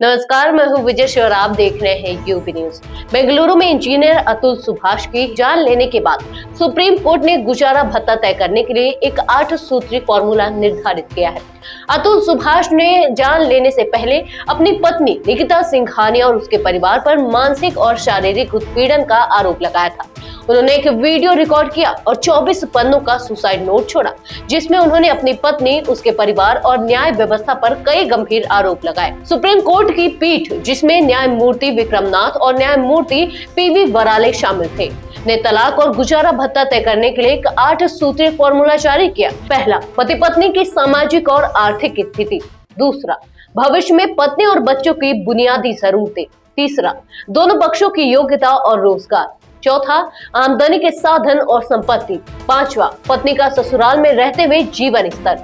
नमस्कार, मैं हूं विजय और आप देख रहे हैं यूपी न्यूज। बेंगलुरु में इंजीनियर अतुल सुभाष की जान लेने के बाद सुप्रीम कोर्ट ने गुजारा भत्ता तय करने के लिए एक 8 सूत्री फॉर्मूला निर्धारित किया है। अतुल सुभाष ने जान लेने से पहले अपनी पत्नी निकिता सिंघानिया और उसके परिवार पर मानसिक और शारीरिक उत्पीड़न का आरोप लगाया था। उन्होंने एक वीडियो रिकॉर्ड किया और 24 पन्नों का सुसाइड नोट छोड़ा, जिसमें उन्होंने अपनी पत्नी, उसके परिवार और न्याय व्यवस्था पर कई गंभीर आरोप लगाए। सुप्रीम कोर्ट की पीठ, जिसमें न्यायमूर्ति विक्रमनाथ और न्यायमूर्ति पीवी वराले शामिल थे, ने तलाक और गुजारा भत्ता तय करने के लिए एक 8 सूत्रीय फॉर्मूला जारी किया। पहला, पति पत्नी की सामाजिक और आर्थिक स्थिति। दूसरा, भविष्य में पत्नी और बच्चों की बुनियादी जरूरतें। तीसरा, दोनों पक्षों की योग्यता और रोजगार। चौथा, आमदनी के साधन और संपत्ति। पांचवा, पत्नी का ससुराल में रहते हुए जीवन स्तर।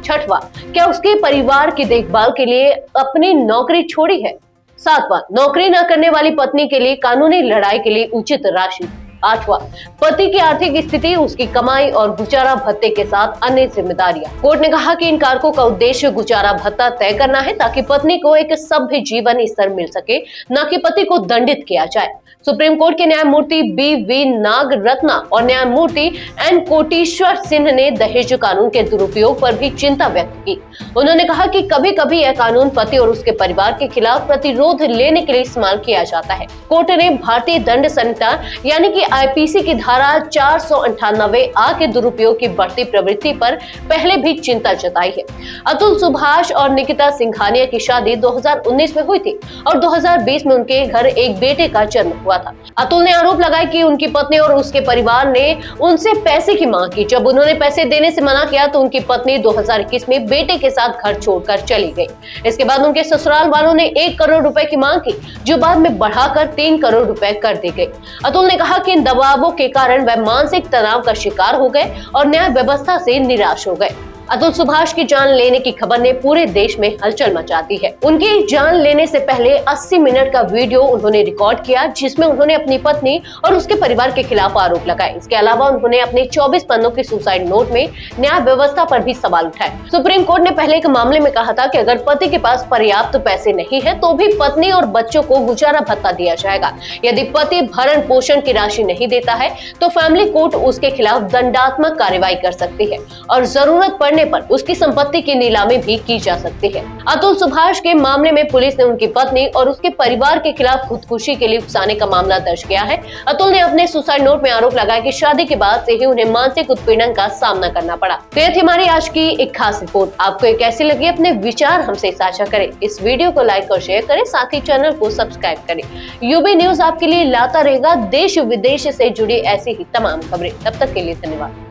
छठवां, क्या उसके परिवार की देखभाल के लिए अपनी नौकरी छोड़ी है। सातवां, नौकरी न करने वाली पत्नी के लिए कानूनी लड़ाई के लिए उचित राशि। आठवां, पति की आर्थिक स्थिति, उसकी कमाई और गुजारा भत्ते के साथ अन्य जिम्मेदारियां। कोर्ट ने कहा कि इन कारकों का उद्देश्य गुजारा भत्ता तय करना है ताकि पत्नी को एक सभ्य जीवन स्तर मिल सके, न कि पति को दंडित किया जाए। सुप्रीम कोर्ट के न्यायमूर्ति बी.वी. नागरत्ना और न्यायमूर्ति एन. कोटेश्वर सिंह ने दहेज कानून के दुरुपयोग पर भी चिंता व्यक्त की। उन्होंने कहा कि कभी-कभी यह कानून पति और उसके परिवार के खिलाफ प्रतिरोध लेने के लिए इस्तेमाल किया जाता है। कोर्ट ने भारतीय दंड संहिता यानी कि आईपीसी की धारा 498A के दुरुपयोग की बढ़ती प्रवृत्ति पर पहले भी चिंता जताई है। अतुल सुभाष और निकिता सिंघानिया की शादी 2019 में हुई थी और 2020 में उनके घर एक बेटे का जन्म हुआ था। अतुल ने आरोप लगाया कि उनकी पत्नी और उसके परिवार ने उनसे पैसे की मांग की। जब उन्होंने पैसे देने से मना किया तो उनकी पत्नी 2021 में बेटे के साथ घर छोड़कर चली गई। इसके बाद उनके ससुराल वालों ने 1 करोड़ रुपए की मांग की, जो बाद में बढ़ाकर 3 करोड़ रुपए कर दी गई। अतुल ने कहा कि इन दबावों के कारण वह मानसिक तनाव का शिकार हो गए और न्याय व्यवस्था से निराश हो गए। अतुल सुभाष की जान लेने की खबर ने पूरे देश में हलचल मचा दी है। उनकी जान लेने से पहले 80 मिनट का वीडियो उन्होंने रिकॉर्ड किया, जिसमें उन्होंने अपनी पत्नी और उसके परिवार के खिलाफ आरोप लगाए। इसके अलावा उन्होंने अपने 24 पन्नों के सुसाइड नोट में न्याय व्यवस्था पर भी सवाल उठाए। सुप्रीम कोर्ट ने पहले एक मामले में कहा था कि अगर पति के पास पर्याप्त पैसे नहीं है तो भी पत्नी और बच्चों को गुजारा भत्ता दिया जाएगा। यदि पति भरण पोषण की राशि नहीं देता है तो फैमिली कोर्ट उसके खिलाफ दंडात्मक कार्रवाई कर सकती है और जरूरत पड़ने पर उसकी संपत्ति की नीलामी भी की जा सकती है। अतुल सुभाष के मामले में पुलिस ने उनकी पत्नी और उसके परिवार के खिलाफ खुदकुशी के लिए उकसाने का मामला दर्ज किया है। अतुल ने अपने सुसाइड नोट में आरोप लगाया कि शादी के बाद से ही उन्हें मानसिक उत्पीड़न का सामना करना पड़ा। तो यह थी हमारी आज की एक खास रिपोर्ट। आपको ये कैसी लगी, अपने विचार हमसे साझा करें। इस वीडियो को लाइक और शेयर करें, साथ ही चैनल को सब्सक्राइब करें। यूबी न्यूज आपके लिए लाता रहेगा देश विदेश से जुड़ी ऐसी ही तमाम खबरें। तब तक के लिए धन्यवाद।